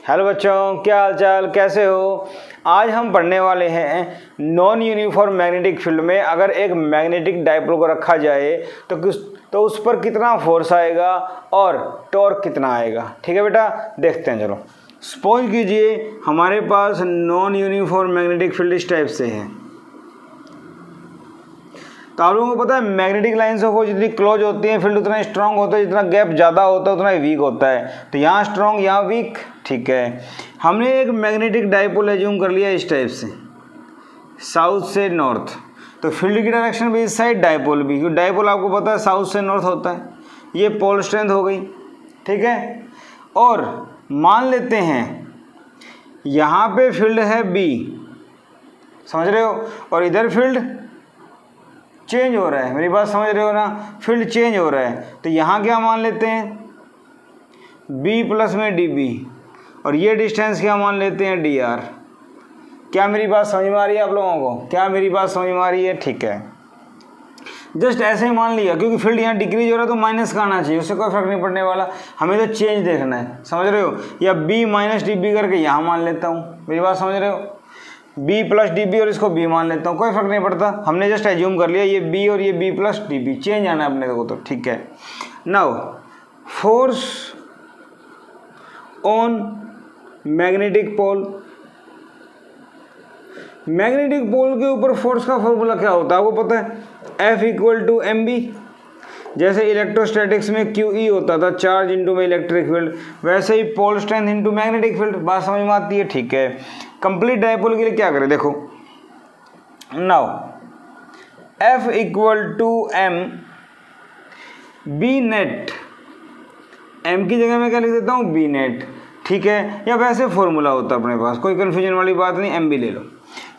Hello बच्चों, क्या हाल चाल, कैसे हो। आज हम पढ़ने वाले हैं नॉन यूनिफॉर्म मैग्नेटिक फील्ड में अगर एक मैग्नेटिक डाइपोल को रखा जाए तो उस पर कितना फोर्स आएगा और टॉर्क कितना आएगा। ठीक है बेटा, देखते हैं। चलो सपोज कीजिए हमारे पास नॉन यूनिफॉर्म मैग्नेटिक फील्ड इस टाइप से है। तो आप लोगों को पता है मैग्नेटिक लाइन्स ऑफ जितनी क्लोज होती हैं फील्ड उतना स्ट्रांग होता है, जितना गैप ज़्यादा होता है उतना वीक होता है। तो यहाँ स्ट्रांग यहाँ वीक। ठीक है, हमने एक मैग्नेटिक डाइपोल एज्यूम कर लिया इस टाइप से साउथ से नॉर्थ। तो फील्ड की डायरेक्शन भी इस साइड, डाइपोल भी, क्योंकि डाइपोल आपको पता है साउथ से नॉर्थ होता है। ये पोल स्ट्रेंथ हो गई। ठीक है, और मान लेते हैं यहाँ पे फील्ड है बी, समझ रहे हो, और इधर फील्ड चेंज हो रहा है। मेरी बात समझ रहे हो ना, फील्ड चेंज हो रहा है। तो यहाँ क्या मान लेते हैं b प्लस में db, और ये डिस्टेंस क्या मान लेते हैं dr। क्या मेरी बात समझ में आ रही है आप लोगों को? क्या मेरी बात समझ में आ रही है? ठीक है, जस्ट ऐसे ही मान लिया, क्योंकि फील्ड यहाँ डिक्रीज हो रहा है तो माइनस का आना चाहिए, उससे कोई फर्क नहीं पड़ने वाला, हमें तो चेंज देखना है। समझ रहे हो, या b माइनस db करके यहाँ मान लेता हूँ। मेरी बात समझ रहे हो, b प्लस db और इसको b मान लेता हूँ, कोई फर्क नहीं पड़ता, हमने जस्ट एज्यूम कर लिया ये b और ये b प्लस db, चेंज आना है अपने को। तो ठीक है, now force on magnetic pole. Magnetic pole के ऊपर फोर्स का फॉर्मूला क्या होता है आपको पता है? F equal to M B. जैसे इलेक्ट्रोस्टैटिक्स में QE होता था, चार्ज इंटू में इलेक्ट्रिक फील्ड, वैसे ही pole strength into magnetic field. बात समझ में आती है? ठीक है, कंप्लीट डाइपोल के लिए क्या करें, देखो now F equal to M B net. M की जगह मैं क्या लिख देता हूँ, बी नेट। ठीक है, या वैसे फॉर्मूला होता है अपने पास, कोई कन्फ्यूजन वाली बात नहीं, एम बी ले लो।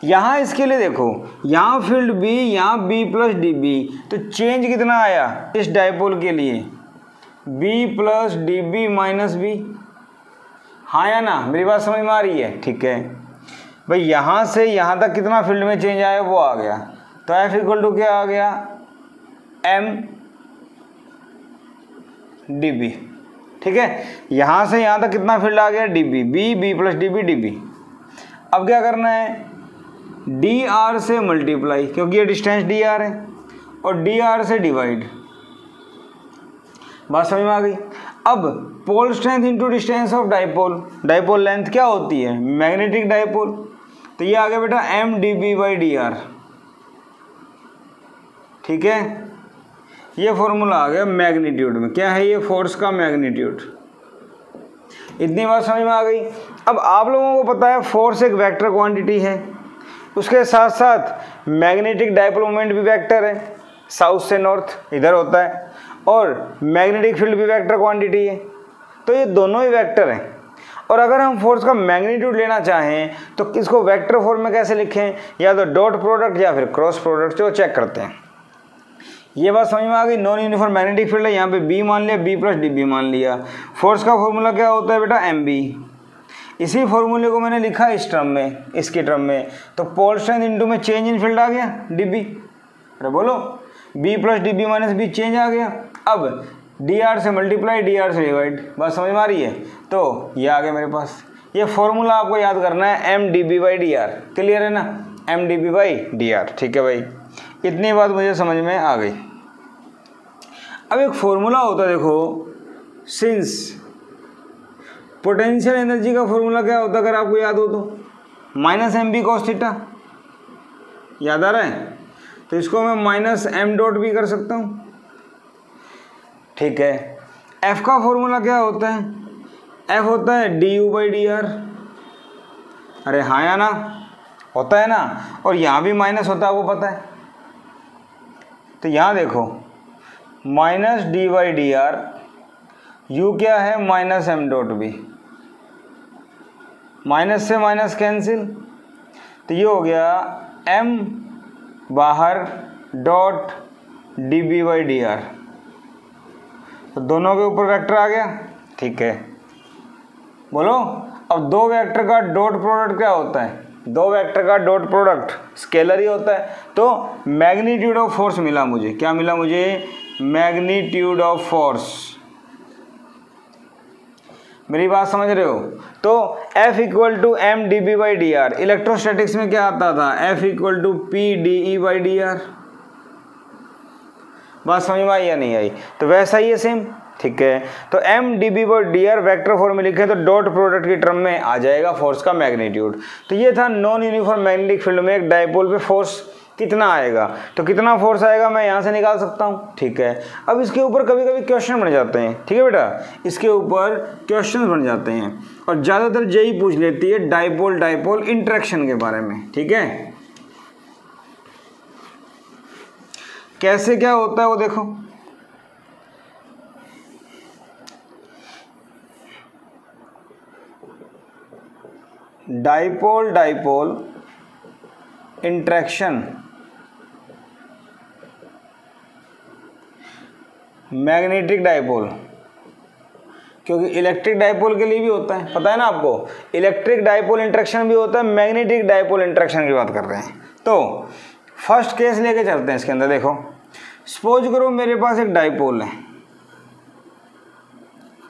यहाँ इसके लिए देखो, यहाँ फील्ड B, यहाँ B प्लस dB, तो चेंज कितना आया इस डाइपोल के लिए, B plus dB minus B। हाँ या ना, मेरी बात समझ में आ रही है? ठीक है भाई, यहाँ से यहाँ तक कितना फील्ड में चेंज आया वो आ गया। तो F इक्वल टू क्या आ गया, M dB। ठीक है, यहाँ से यहाँ तक कितना फील्ड आ गया, dB, B plus dB dB। अब क्या करना है, dr से मल्टीप्लाई, क्योंकि ये डिस्टेंस dr है, और dr से डिवाइड। बात समझ में आ गई? अब pole strength into distance of dipole, dipole length क्या होती है, मैग्नेटिक डाइपोल, तो ये आ गया बेटा m dB बाई dr। ठीक है, ये फॉर्मूला आ गया मैग्नीट्यूड में। क्या है ये, फोर्स का मैग्नीट्यूड। इतनी बात समझ में आ गई। अब आप लोगों को पता है फोर्स एक वेक्टर क्वांटिटी है, उसके साथ साथ मैग्नेटिक डाइपोल मोमेंट भी वेक्टर है, साउथ से नॉर्थ इधर होता है, और मैग्नेटिक फील्ड भी वेक्टर क्वांटिटी है। तो ये दोनों ही वेक्टर हैं, और अगर हम फोर्स का मैग्नीट्यूड लेना चाहें तो इसको वेक्टर फॉर्म में कैसे लिखें, या तो डॉट प्रोडक्ट या फिर क्रॉस प्रोडक्ट, जो चेक करते हैं। ये बात समझ में आ गई। नॉन यूनिफॉर्म मैग्नेटिक फील्ड है, यहाँ पे B मान लिया, B प्लस dB मान लिया। फोर्स का फॉर्मूला क्या होता है बेटा, mb। इसी फॉर्मूले को मैंने लिखा इस टर्म में, इसकी टर्म में, तो पोल स्ट्रेंथ इंटू में चेंज इन फील्ड आ गया dB। अरे बोलो, B plus dB minus B, change आ गया। अब dr से मल्टीप्लाई, dr से डिवाइड। बात समझ में आ रही है? तो ये आ गया मेरे पास। ये फॉर्मूला आपको याद करना है, m dB by dr। Clear है ना, m dB बाई dr। ठीक है भाई, इतनी बात मुझे समझ में आ गई। अब एक फॉर्मूला होता है, देखो, सिंस पोटेंशियल एनर्जी का फॉर्मूला क्या होता है अगर आपको याद हो तो, minus M B cos theta. याद आ रहा है? तो इसको मैं माइनस एम डॉट भी कर सकता हूँ। ठीक है, एफ का फॉर्मूला क्या होता है, एफ होता है D you by D are. अरे हाँ या ना, होता है ना, और यहाँ भी माइनस होता है, आपको पता है। तो यहाँ देखो, minus D by D R, U क्या है, minus M dot B, minus से माइनस कैंसिल, तो ये हो गया m बाहर dot D B by D R, तो दोनों के ऊपर वेक्टर आ गया। ठीक है, बोलो, अब दो वेक्टर का डॉट प्रोडक्ट क्या होता है, दो वेक्टर का डॉट प्रोडक्ट स्केलर ही होता है। तो मैग्नीट्यूड ऑफ फोर्स मिला मुझे, क्या मिला मुझे, मैग्नीट्यूड ऑफ फोर्स। मेरी बात समझ रहे हो? तो F equal to M D B by D R, electrostatics में क्या आता था, F equal to P D E by D R. बात समझ में आई या नहीं आई? तो वैसा ही है सेम, ठीक है। तो M D B by D R vector form में लिखे तो डॉट प्रोडक्ट की टर्म में आ जाएगा फोर्स का मैग्नीट्यूड। तो ये था नॉन यूनिफॉर्म मैग्नेटिक फील्ड में एक डायपोल पे फोर्स कितना आएगा, तो कितना फोर्स आएगा मैं यहाँ से निकाल सकता हूँ, ठीक है। अब इसके ऊपर कभी कभी क्वेश्चन बन जाते हैं, ठीक है बेटा, इसके ऊपर क्वेश्चन बन जाते हैं और ज़्यादातर जेई पूछ लेती है डायपोल डायपोल इंटरेक्शन के बारे में, ठीक है। कैसे क्या होता है वो देखो, dipole dipole interaction magnetic dipole, क्योंकि इलेक्ट्रिक डायपोल के लिए भी होता है, पता है ना आपको, इलेक्ट्रिक डायपोल इंटरेक्शन भी होता है, मैग्नेटिक डायपोल इंटरेक्शन की बात कर रहे हैं। तो फर्स्ट केस लेके चलते हैं इसके अंदर। देखो सपोज करो मेरे पास एक डायपोल है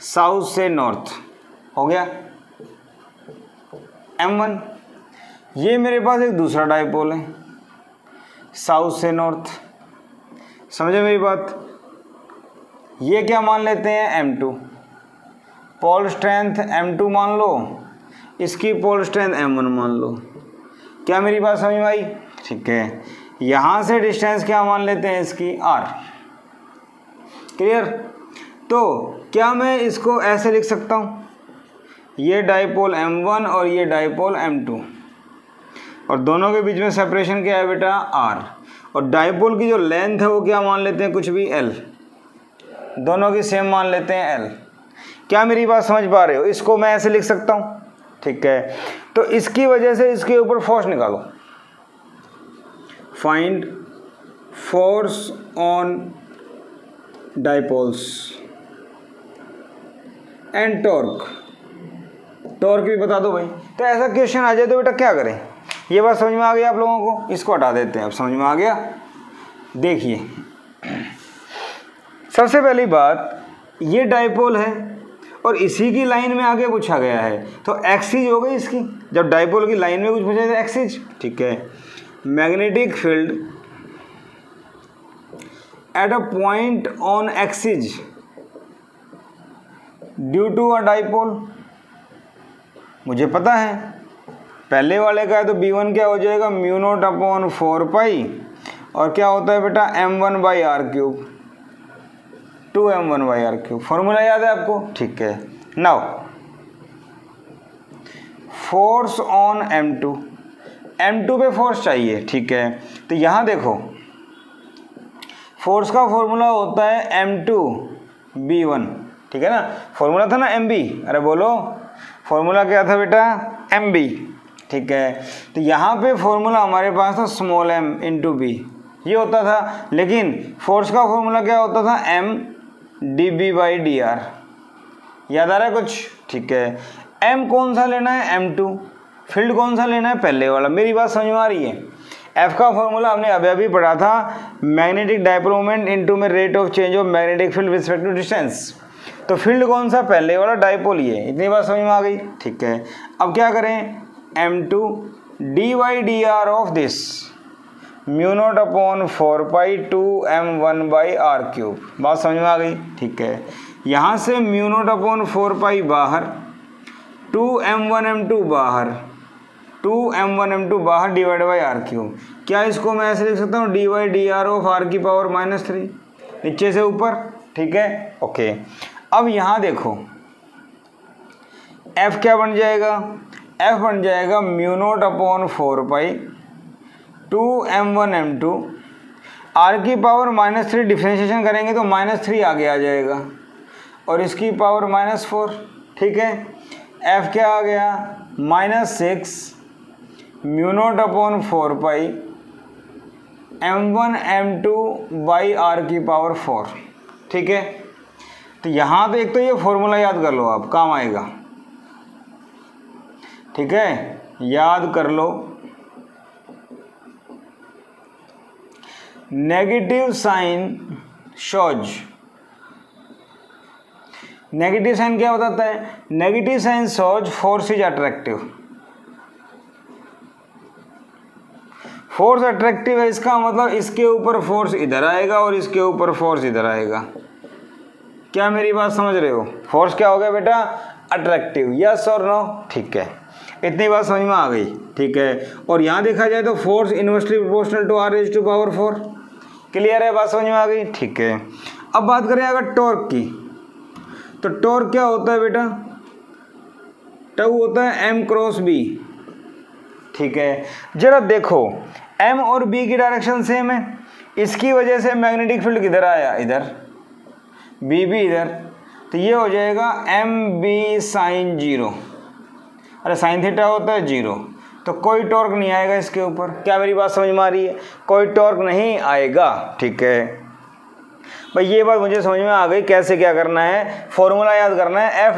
साउथ से नॉर्थ, हो गया M1। ये मेरे पास एक दूसरा डायपोल है साउथ से नॉर्थ, समझे मेरी बात। ये क्या मान लेते हैं M2, पोल स्ट्रेंथ M2 मान लो, इसकी पोल स्ट्रेंथ M1 मान लो। क्या मेरी बात समझ में आई? ठीक है। यहाँ से डिस्टेंस क्या मान लेते हैं इसकी R, क्लियर। तो क्या मैं इसको ऐसे लिख सकता हूँ, ये डायपोल M1 और ये डायपोल M2 और दोनों के बीच में सेपरेशन क्या है बेटा R, और डायपोल की जो लेंथ है वो क्या मान लेते हैं कुछ भी L, दोनों की सेम मान लेते हैं L। क्या मेरी बात समझ पा रहे हो? इसको मैं ऐसे लिख सकता हूँ, ठीक है। तो इसकी वजह से इसके ऊपर फोर्स निकालो, find force on dipoles and torque, torque भी बता दो भाई। तो ऐसा क्वेश्चन आ जाए तो बेटा क्या करें, ये बात समझ में आ गई आप लोगों को, इसको हटा देते हैं, अब समझ में आ गया। देखिए सबसे पहली बात, ये डायपोल है और इसी की लाइन में आगे पूछा गया है, तो एक्सिस हो गई इसकी, जब डायपोल की लाइन में कुछ पूछा जाए एक्सिस, ठीक है। Magnetic field at a point on axis due to a dipole, मुझे पता है पहले वाले का है, तो B1 क्या हो जाएगा म्यू नॉट अपॉन 4 पाई, और क्या होता है बेटा M1 by R cube, 2M1 by R cube. Formula याद है आपको, ठीक है। Now force on M2, M2 पे फोर्स चाहिए, ठीक है। तो यहाँ देखो फोर्स का फॉर्मूला होता है M2B1, ठीक है ना, फॉर्मूला था ना MB, अरे बोलो फॉर्मूला क्या था बेटा MB, ठीक है। तो यहाँ पे फॉर्मूला हमारे पास था स्मॉल m इंटू बी, ये होता था, लेकिन फोर्स का फॉर्मूला क्या होता था M dB by D are, याद आ रहा है कुछ, ठीक है। M कौन सा लेना है M2, फील्ड कौन सा लेना है पहले वाला, मेरी बात समझ में आ रही है। F का फॉर्मूला हमने अभी अभी पढ़ा था, मैग्नेटिक डायपोल मोमेंट इनटू में rate of change of magnetic field with respect to distance, तो फील्ड कौन सा पहले वाला डायपोल, ये इतनी बात समझ में आ गई, ठीक है। अब क्या करें, M2 D by D R of this mu not upon 4 pi 2M1 by R cube, बात समझ में आ गई, ठीक है। यहाँ से म्यू नॉट अपॉन 4 पाई बाहर, 2M1M2 बाहर, 2M1M2 बाहर डिवाइड बाई आर क्यूब। क्या इसको मैं ऐसे लिख सकता हूँ D by D R of R की पावर -3, नीचे से ऊपर, ठीक है, ओके। अब यहाँ देखो F क्या बन जाएगा, F बन जाएगा mu not upon 4 pi 2M1M2, R की पावर -3 डिफ्रेंशिएशन करेंगे तो -3 आगे आ जाएगा और इसकी पावर -4, ठीक है। F क्या आ गया -6 mu not upon 4 pi M1M2 by R की पावर 4, ठीक है। तो यहाँ तो एक तो ये फॉर्मूला याद कर लो आप, काम आएगा, ठीक है, याद कर लो। Negative sign shows negative sign क्या बताता है? Negative sign shows force is attractive. Force attractive है, इसका मतलब इसके ऊपर फोर्स इधर आएगा और इसके ऊपर फोर्स इधर आएगा। क्या मेरी बात समझ रहे हो? फोर्स क्या हो गया बेटा? अट्रैक्टिव। यस और नो? ठीक है, इतनी बात समझ में आ गई। ठीक है, और यहाँ देखा जाए तो force inversely proportional to r raise to power 4। Clear है? बात समझ में आ गई। ठीक है, अब बात करें अगर टॉर्क की, तो टॉर्क क्या होता है बेटा? टाउ होता है m क्रॉस b। ठीक है, जरा देखो m और b की डायरेक्शन सेम है, इसकी वजह से मैग्नेटिक फील्ड किधर आया? इधर। b भी इधर, तो ये हो जाएगा mb साइन 0। अरे साइन थीटा होता है 0, तो कोई टॉर्क नहीं आएगा इसके ऊपर। क्या मेरी बात समझ में आ रही है? कोई टॉर्क नहीं आएगा। ठीक है भाई, ये बात मुझे समझ में आ गई। कैसे क्या करना है? फॉर्मूला याद करना है, F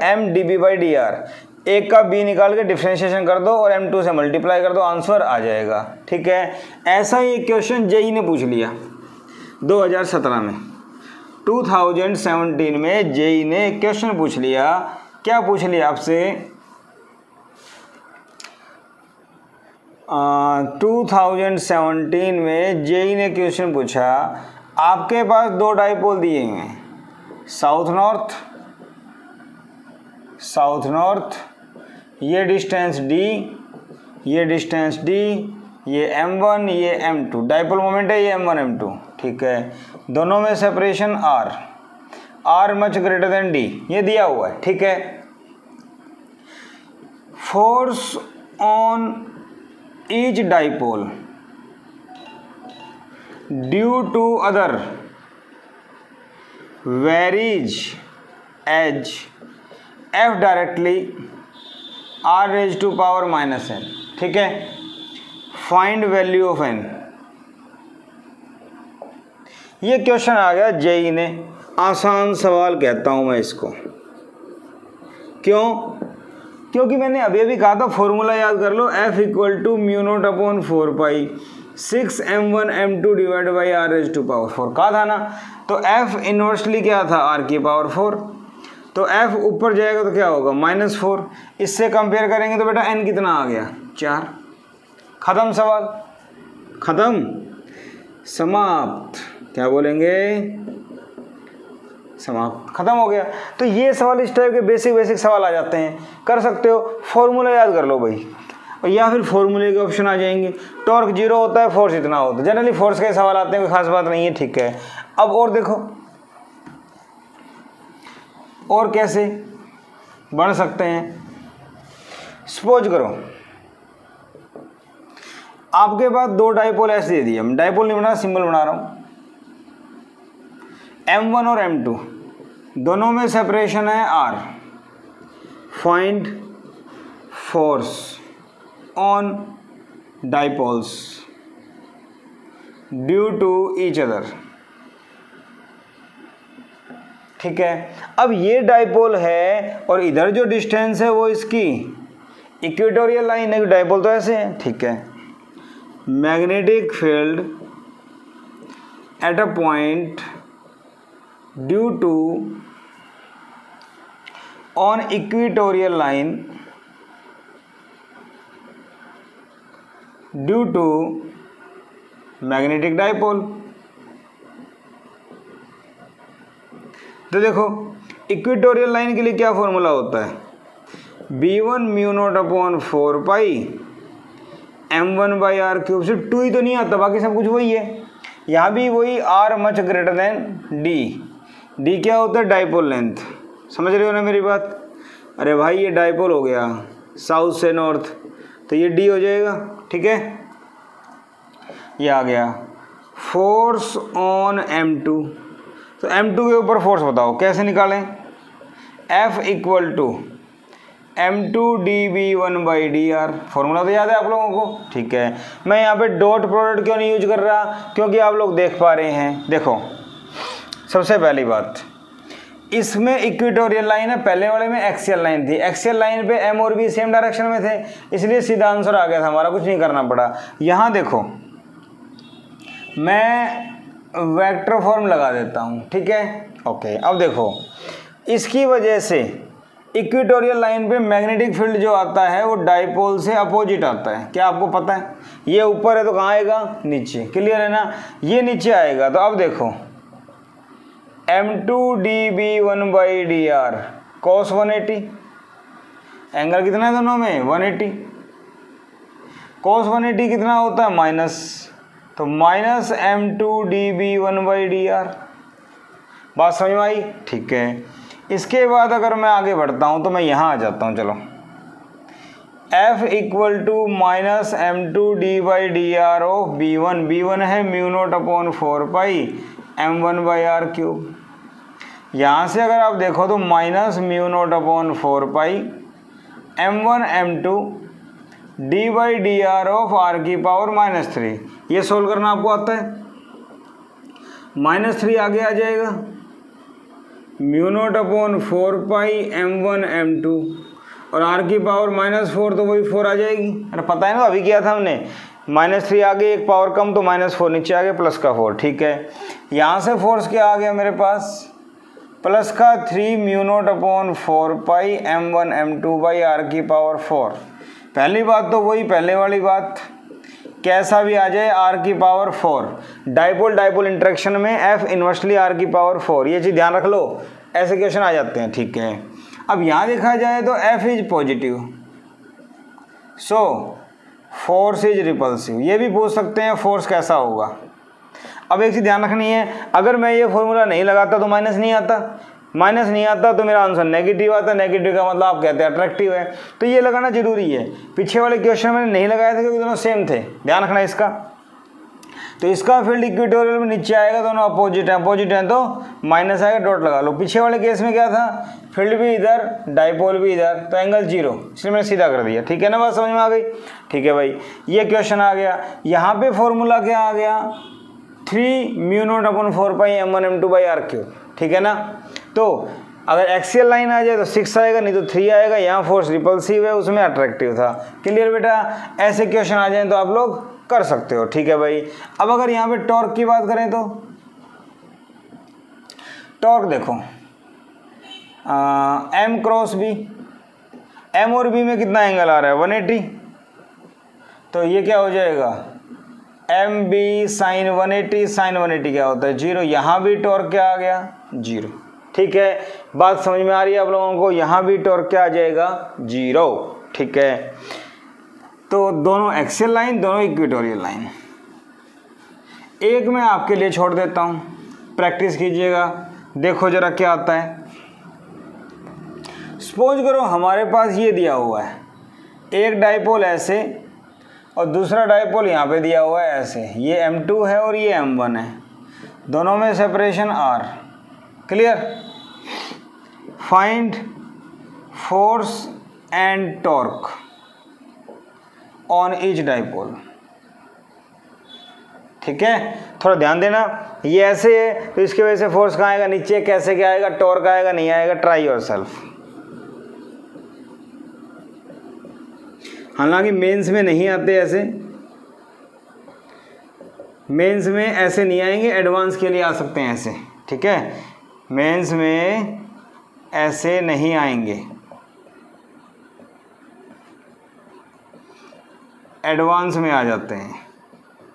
M D B by D R. एक का b निकाल के डिफ्रेंशिएशन कर दो और m2 से मल्टीप्लाई कर दो, आंसर आ जाएगा। ठीक है, ऐसा ही एक क्वेश्चन जेई ने पूछ लिया 2017 में। 2017 में जेई ने क्वेश्चन पूछ लिया। क्या पूछ लिया आपसे? 2017 में जेई ने क्वेश्चन पूछा, आपके पास दो डाइपोल दिए हुए हैं, साउथ नॉर्थ, ये डिस्टेंस d, ये डिस्टेंस d, ये m1, ये m2, डाइपोल मोमेंट है ये m1 m2। ठीक है, दोनों में separation r much greater than d, ये दिया हुआ है। ठीक है, force on each dipole due to other varies as f directly r raise to power minus n। ठीक है, फाइंड वैल्यू ऑफ n। ये क्वेश्चन आ गया जेई ने, आसान सवाल कहता हूं मैं इसको। क्यों? क्योंकि मैंने अभी अभी कहा था फॉर्मूला याद कर लो, f equal to mu not upon 4 pi 6 m1 m2 divide by r raise to power 4 कहा था ना। तो f इनवर्सली क्या था? r की पावर 4, तो f ऊपर जाएगा तो क्या होगा? -4। इससे कंपेयर करेंगे तो बेटा n कितना आ गया? 4। खत्म सवाल, खत्म, समाप्त। क्या बोलेंगे? समाप्त, खत्म हो गया। तो ये सवाल इस टाइप के बेसिक सवाल आ जाते हैं, कर सकते हो। फॉर्मूला याद कर लो भाई, और या फिर फॉर्मूले के ऑप्शन आ जाएंगे। टॉर्क 0 होता है, फोर्स इतना होता है। जनरली फोर्स के सवाल आते हैं, कोई खास बात नहीं है। ठीक है, अब और देखो और कैसे बन सकते हैं। सपोज करो आपके पास दो डाइपोल ऐसे दे दिए, डाइपोल नहीं बना, सिंबल बना रहा हूं। m1 और m2 दोनों में सेपरेशन है r। Find force on dipoles due to each other. ठीक है, अब ये डाइपोल है और इधर जो डिस्टेंस है वो इसकी इक्वेटोरियल लाइन है। डाइपोल तो ऐसे है। ठीक है, magnetic field at a point due to on equatorial line due to magnetic dipole. तो देखो इक्वेटोरियल लाइन के लिए क्या फॉर्मूला होता है? b1 mu not upon 4 pi m1 by R cube. सिर्फ 2 ही तो नहीं आता, बाकी सब कुछ वही है। यहाँ भी वही r much greater than d क्या होता है? Dipole length. समझ रहे हो ना मेरी बात? अरे भाई ये डाइपोल हो गया साउथ से नॉर्थ, तो ये d हो जाएगा। ठीक है, ये आ गया फोर्स ऑन m2। तो m2 के ऊपर फोर्स बताओ कैसे निकालें? F equal to m2 dv1 by D R. Formula तो याद है आप लोगों को। ठीक है, मैं यहाँ पे डॉट प्रोडक्ट क्यों नहीं यूज कर रहा? क्योंकि आप लोग देख पा रहे हैं। देखो सबसे पहली बात, इसमें इक्वेटोरियल लाइन है, पहले वाले में एक्सियल लाइन थी। एक्सियल लाइन पे m और b सेम डायरेक्शन में थे, इसलिए सीधा आंसर आ गया था हमारा, कुछ नहीं करना पड़ा। यहाँ देखो मैं वेक्टर फॉर्म लगा देता हूँ। ठीक है, ओके। अब देखो इसकी वजह से इक्वेटोरियल लाइन पे मैग्नेटिक फील्ड जो आता है वो डाइपोल से अपोजिट आता है। क्या आपको पता है? ये ऊपर है तो कहाँ आएगा? नीचे। क्लियर है ना? ये नीचे आएगा। तो अब देखो M2dB1/dr cos 180, एंगल कितना है दोनों में? 180। cos 180 कितना होता है? माइनस, तो माइनस M2dB1/dr। बात समझ में आई? ठीक है। इसके बाद अगर मैं आगे बढ़ता हूँ तो मैं यहाँ आ जाता हूँ। चलो, F equal to minus M2d/dr of B1, B1 है μ0/4 M1/r³। यहाँ से अगर आप देखो तो minus μ0/4 M1 M2 d/dr of r⁻⁻3। ये सोल्व करना आपको आता है? -3 आगे आ जाएगा, μ0/4 M1 M2 और r⁻⁻4 तो वही 4 आ जाएगी। अरे पता है ना, अभी किया था हमने। -3 आगे, एक पावर कम तो -4 नीचे आ गया, प्लस का 4। ठीक है, यहाँ से फोर्स क्या आ गया मेरे पास? प्लस का 3 μ0/4 M1 M2/r⁻⁴। पहली बात तो वही, पहले वाली बात, कैसा भी आ जाए r⁻⁴। डाइपोल इंटरेक्शन में F इन्वर्सली r⁻⁴, ये चीज़ ध्यान रख लो, ऐसे क्वेश्चन आ जाते हैं। ठीक है, अब यहाँ देखा जाए तो F is positive, so force is repulsive. ये भी पूछ सकते हैं फोर्स कैसा होगा। अब एक चीज़ ध्यान रखनी है, अगर मैं ये फॉर्मूला नहीं लगाता तो माइनस नहीं आता, माइनस नहीं आता तो मेरा आंसर नेगेटिव आता। नेगेटिव का मतलब आप कहते हैं अट्रैक्टिव है, तो ये लगाना जरूरी है। पीछे वाले क्वेश्चन मैंने नहीं लगाए थे क्योंकि दोनों सेम थे, ध्यान रखना इसका। तो इसका फील्ड इक्वेटोरियल में नीचे आएगा, दोनों अपोजिट हैं तो माइनस आएगा, डॉट लगा लो। पीछे वाले केस में क्या था? फील्ड भी इधर, डाइपोल भी इधर, तो एंगल 0, इसलिए मैंने सीधा कर दिया। ठीक है ना, बात समझ में आ गई? ठीक है भाई, ये क्वेश्चन आ गया। यहाँ पे फॉर्मूला क्या आ गया? 3 μ0/4 M1 M2/r³। ठीक है ना, तो अगर एक्सियल लाइन आ जाए तो 6 आएगा, नहीं तो 3 आएगा। यहाँ फोर्स रिपल्सिव है, उसमें अट्रैक्टिव था। क्लियर बेटा? ऐसे क्वेश्चन आ जाए तो आप लोग कर सकते हो। ठीक है भाई, अब अगर यहाँ पे टॉर्क की बात करें तो टॉर्क देखो, M क्रॉस B, M और B में कितना एंगल आ रहा है? 180। तो ये क्या हो जाएगा? MB sin 180, sin 180 क्या होता है? 0। यहाँ भी टॉर्क क्या आ गया? 0। ठीक है, बात समझ में आ रही है आप लोगों को? यहाँ भी टॉर्क क्या आ जाएगा? 0। ठीक है, तो दोनों एक्सियल लाइन, दोनों इक्वेटोरियल लाइन। एक मैं आपके लिए छोड़ देता हूँ, प्रैक्टिस कीजिएगा, देखो जरा क्या आता है। सपोज करो हमारे पास ये दिया हुआ है, एक डाइपोल ऐसे और दूसरा डाइपोल यहाँ पे दिया हुआ है ऐसे। ये M2 है और ये M1 है, दोनों में separation R। Clear? Find force and torque on each dipole. ठीक है, थोड़ा ध्यान देना, ये ऐसे है तो इसकी वजह से फोर्स कहाँ आएगा? नीचे। कैसे क्या आएगा? टॉर्क आएगा, नहीं आएगा? Try yourself. हालांकि मेंस में नहीं आते ऐसे, मेंस में ऐसे नहीं आएंगे, एडवांस के लिए आ सकते हैं ऐसे। ठीक है, मेंस में ऐसे नहीं आएंगे, एडवांस में आ जाते हैं।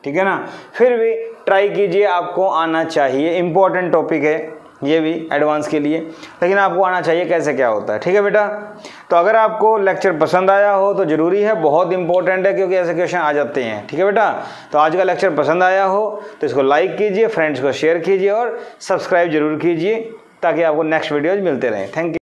ठीक है ना, फिर भी ट्राई कीजिए, आपको आना चाहिए। इम्पोर्टेंट टॉपिक है ये भी एडवांस के लिए, लेकिन आपको आना चाहिए कैसे क्या होता है। ठीक है बेटा, तो अगर आपको लेक्चर पसंद आया हो तो ज़रूरी है, बहुत इंपॉर्टेंट है क्योंकि ऐसे क्वेश्चन आ जाते हैं। ठीक है बेटा, तो आज का लेक्चर पसंद आया हो तो इसको लाइक कीजिए, फ्रेंड्स को शेयर कीजिए और सब्सक्राइब जरूर कीजिए ताकि आपको नेक्स्ट वीडियोज़ मिलते रहें। Thank you.